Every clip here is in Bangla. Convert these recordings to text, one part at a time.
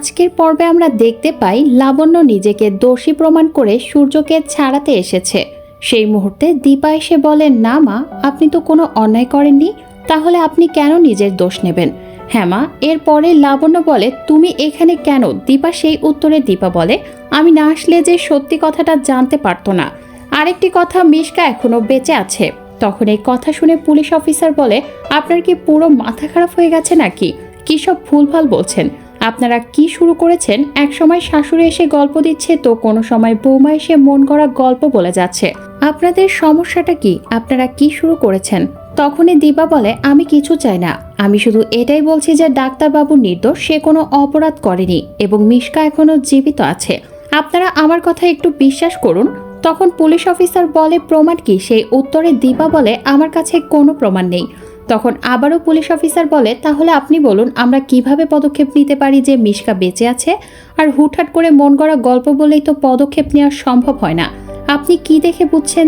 আজকের পর্বে আমরা দেখতে পাই লাবণ্য নিজেকে দোষী প্রমাণ করে সূর্যকে ছাড়াতে এসেছে। সেই মুহূর্তে দীপা এসে বলে, না মা, আপনি তো কোনো অন্যায় করেননি, তাহলে আপনি কেন নিজের দোষ নেবেন? হ্যাঁ মা। এরপরে লাবণ্য বলে, তুমি এখানে কেন? দীপা সেই উত্তরে দীপা বলে, আমি না আসলে যে সত্যি কথাটা জানতে পারতো না। আরেকটি কথা, মিশকা এখনো বেঁচে আছে। তখন এই কথা শুনে পুলিশ অফিসার বলে, আপনার কি পুরো মাথা খারাপ হয়ে গেছে নাকি? কি সব ভুলভাল বলছেন? আপনারা কি শুরু করেছেন? এক সময় শাশুড়ি এসে গল্প দিচ্ছে, তো কোনো সময় বৌমা এসে মন গড়া গল্প বলে যাচ্ছে। আপনাদের সমস্যাটা কি? আপনারা কি শুরু করেছেন? তখনই দীপা বলে, আমি কিছু চাই না, আমি শুধু এটাই বলছি যে ডাক্তারবাবু নির্দোষ, সে কোনো অপরাধ করেনি এবং মিশকা এখনো জীবিত আছে। আপনারা আমার কথা একটু বিশ্বাস করুন। তখন পুলিশ অফিসার বলে, প্রমাণ কি? সেই উত্তরে দীপা বলে, আমার কাছে কোনো প্রমাণ নেই। তখন আবারও পুলিশ অফিসার বলে, তাহলে আপনি বলুন আমরা কিভাবে পদক্ষেপ নিতে পারি যে মিশকা বেঁচে আছে? আর হুটহাট করে মন গড়া গল্প বলেই তো পদক্ষেপ নেওয়া সম্ভব হয় না। আপনি কি দেখে বুঝছেন?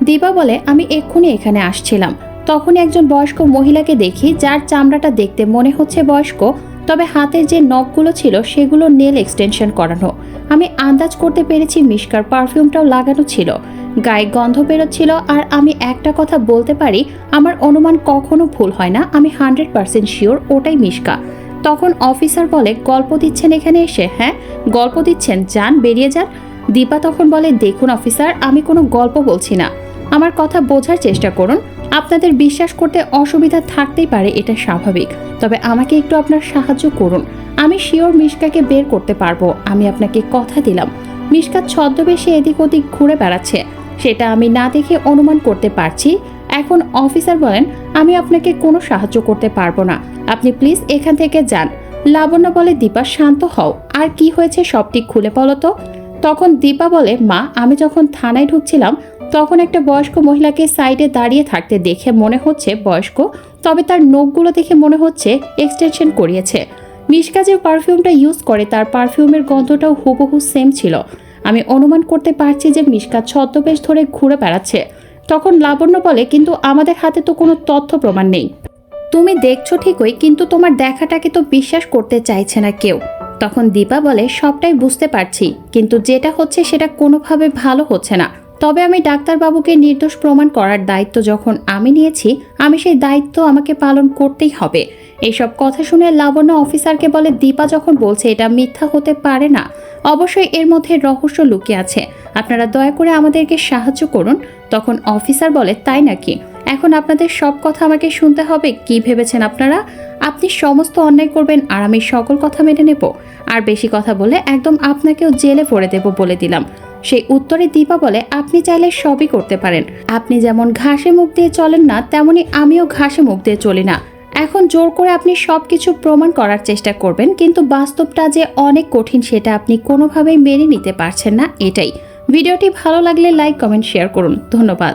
দীপা বলে, আমি এক্ষুনি এখানে আসছিলাম, তখনই একজন বয়স্ক মহিলাকে দেখি, যার চামড়াটা দেখতে মনে হচ্ছে বয়স্ক, তবে হাতের যে নখগুলো ছিল সেগুলো নেল এক্সটেনশন করানো। আমি আন্দাজ করতে পেরেছি মিশকার পারফিউমটাও লাগানো ছিল, গায়ে গন্ধ বেরোচ্ছিল। আর আমি একটা কথা বলতে পারি, আমার অনুমান কখনো ভুল হয় না, আমি 100% শিওর ওটাই মিশকা। তখন অফিসার বলে, গল্প দিচ্ছেন এখানে এসে? হ্যাঁ, গল্প দিচ্ছেন, যান বেরিয়ে যান। দীপা তখন বলে, দেখুন অফিসার, আমি কোনো গল্প বলছি না, আমার কথা বোঝার চেষ্টা করুন। আপনাদের বিশ্বাস করতে অসুবিধা থাকতেই পারে, এটা স্বাভাবিক, তবে আমাকে একটু আপনার সাহায্য করুন। আমি শিওর মিশকাকে বের করতে পারবো, আমি আপনাকে কথা দিলাম। মিশকা ছদ্মবেশে এদিক ওদিক ঘুরে বেড়াচ্ছে, সেটা আমি না দেখে অনুমান করতে পারছি। এখন অফিসার বলেন, আমি আপনাকে কোনো সাহায্য করতে পারবো না, আপনি প্লিজ এখান থেকে যান। লাবণ্য বলে, দীপা শান্ত হও, আর কি হয়েছে সবটি খুলে বলো তো। তখন দীপা বলে, মা, আমি যখন থানায় ঢুকছিলাম তখন একটা বয়স্ক মহিলাকে সাইডে দাঁড়িয়ে থাকতে দেখে মনে হচ্ছে বয়স্ক, তবে তার নখগুলো দেখে মনে হচ্ছে এক্সটেনশন করিয়েছে। মিশকা যে পারফিউমটা ইউজ করে তার পারফিউমের গন্ধটাও হুবহু সেম ছিল। আমি অনুমান করতে পারছি যে মিশকা ছদ্মবেশ ধরে ঘুরে বেড়াচ্ছে। তখন লাবণ্য বলে, কিন্তু আমাদের হাতে তো কোনো তথ্য প্রমাণ নেই। তুমি দেখছো ঠিকই, কিন্তু তোমার দেখাটাকে তো বিশ্বাস করতে চাইছে না কেউ। তখন দীপা বলে, সবটাই বুঝতে পারছি, কিন্তু যেটা হচ্ছে সেটা কোনোভাবে ভালো হচ্ছে না। তবে আমি ডাক্তারবাবুকে নির্দোষ প্রমাণ করার দায়িত্ব যখন আমি নিয়েছি, আমি সেই দায়িত্ব আমাকে পালন করতেই হবে। এইসব কথা শুনে লাবণ্য অফিসারকে বলে, দীপা যখন বলছে এটা মিথ্যা হতে পারে না, অবশ্যই এর মধ্যে রহস্য লুকিয়ে আছে, আপনারা দয়া করে আমাদেরকে সাহায্য করুন। তখন অফিসার বলে, তাই নাকি? এখন আপনাদের সব কথা আমাকে শুনতে হবে? কি ভেবেছেন আপনারা? আপনি সমস্ত অন্যায় করবেন আর আমি সকল কথা মেনে নেব? আর বেশি কথা বলে একদম আপনাকেও জেলে ভরে দেব বলে দিলাম। সেই উত্তরে দীপা বলে, আপনি চাইলে সবই করতে পারেন, আপনি যেমন ঘাসে মুখ দিয়ে চলেন না, তেমনি আমিও ঘাসে মুখ দিয়ে চলি না। এখন জোর করে আপনি সবকিছু প্রমাণ করার চেষ্টা করবেন, কিন্তু বাস্তবটা যে অনেক কঠিন সেটা আপনি কোনোভাবেই মেনে নিতে পারছেন না, এটাই। ভিডিওটি ভালো লাগলে লাইক, কমেন্ট, শেয়ার করুন। ধন্যবাদ।